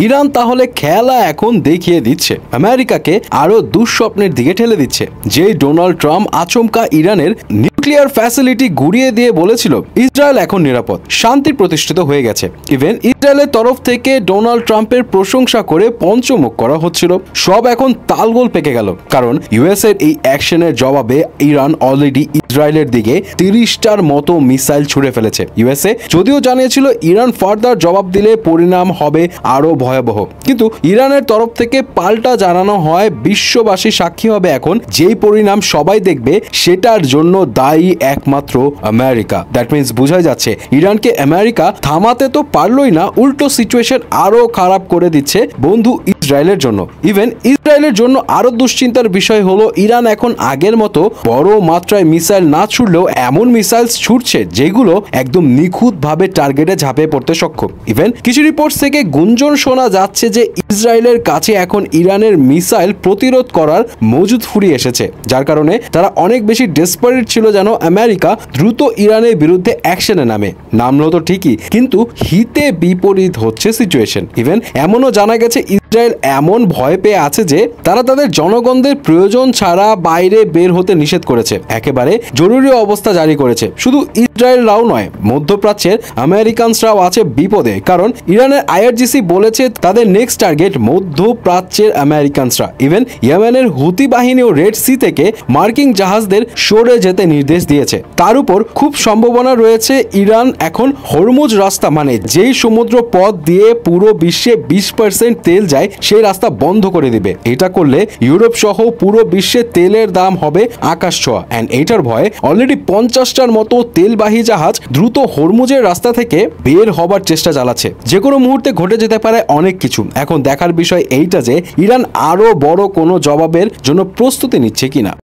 Iran তাহলে খেলা এখন দেখিয়ে দিচ্ছে, আমেরিকাকে আরো দুঃস্বপ্নের দিকে ঠেলে দিচ্ছে। যে ডোনাল্ড ট্রাম্প আচমকা ইরানের নিউক্লিয়ার ফ্যাসিলিটি গুড়িয়ে দিয়ে বলেছিল ইসরায়েল এখন নিরাপদ, শান্তি প্রতিষ্ঠিত হয়ে গেছে। ইভেন ইসরায়েলের তরফ থেকে ডোনাল্ড ট্রাম্পের প্রশংসা করে পঞ্চমুখ করা হচ্ছিল। সব এখন তালগোল পেকে গেল, কারণ ইউএস এর এই অ্যাকশনের জবাবে ইরান অলরেডি ইসরায়েলের দিকে 30টার মতো মিসাইল ছুড়ে ফেলেছে। ইউএসএ যদিও জানিয়েছিল ইরান ফার্দার জবাব দিলে পরিণাম হবে আরো ভয়াবহ, কিন্তু ইরানের তরফ থেকে পাল্টা জানানো হয় বিশ্ববাসী সাক্ষী হবে এখন যেই পরিণাম সবাই দেখবে সেটার জন্য দায়ী একমাত্র আমেরিকা। দ্যাট মিন্স বোঝা যাচ্ছে ইরানকে আমেরিকা থামাতে তো পারলই না, উল্টো সিচুয়েশন আরো খারাপ করে দিচ্ছে বন্ধু ইসরায়েলের জন্য। ইভেন ইসরায়েলের জন্য আরো দুশ্চিন্তার বিষয় হলো ইরান এখন আগের মতো বড় মাত্রায় মিসাইল না ছুড়লেও এমন মিসাইল ছুটছে যেগুলো একদম নিখুঁত ভাবে টার্গেটে ঝাঁপিয়ে পড়তে সক্ষম। ইভেন কিছু রিপোর্ট থেকে গুঞ্জন শোনা যাচ্ছে যে ইসরায়েলের কাছে এখন ইরানের মিসাইল প্রতিরোধ করার মজুদ ফুরিয়ে এসেছে, যার কারণে তারা অনেক বেশি ডেসপারেট ছিল যেন আমেরিকা দ্রুত ইরানের বিরুদ্ধে অ্যাকশনে নামলো তো ঠিকই, কিন্তু হিতে বিপরীত হচ্ছে সিচুয়েশন। ইভেন এমনও জানা গেছে ইসরায়েল এমন ভয় পেয়ে আছে যে তারা তাদের জনগণদের প্রয়োজন ছাড়া বাইরে বের হতে নিষেধ করেছে, একেবারে জরুরি অবস্থা জারি করেছে। শুধু ইসরায়েলরাও নয়, মধ্যপ্রাচ্যের আমেরিকানসরাও আছে বিপদে, কারণ ইরানের আইআরজিসি বলেছে তাদের নেক্সট টার্গেট মধ্যপ্রাচ্যের আমেরিকানসরা। ইভেন ইয়েমেনের হুতি বাহিনীও রেড সি থেকে মার্কিন জাহাজদের সরে যেতে নির্দেশ দিয়েছে। তার উপর খুব সম্ভাবনা রয়েছে ইরান এখন হরমুজ রাস্তা, মানে যেই সমুদ্র পথ দিয়ে পুরো বিশ্বে 20% তেল যায়, সেই রাস্তা বন্ধ করে দিবে। এটা করলে ইউরোপ সহ পুরো বিশ্বে তেলের দাম হবে আকাশ ছোঁয়া। এন্ড এইটার ভয়ে অলরেডি 50টার মতো তেলবাহী জাহাজ দ্রুত হরমুজের রাস্তা থেকে বের হবার চেষ্টা চালাচ্ছে। যে কোনো মুহূর্তে ঘটে যেতে পারে অনেক কিছু। এখন দেখার বিষয় এইটা যে ইরান আরো বড় কোনো জবাবের জন্য প্রস্তুতি নিচ্ছে কিনা।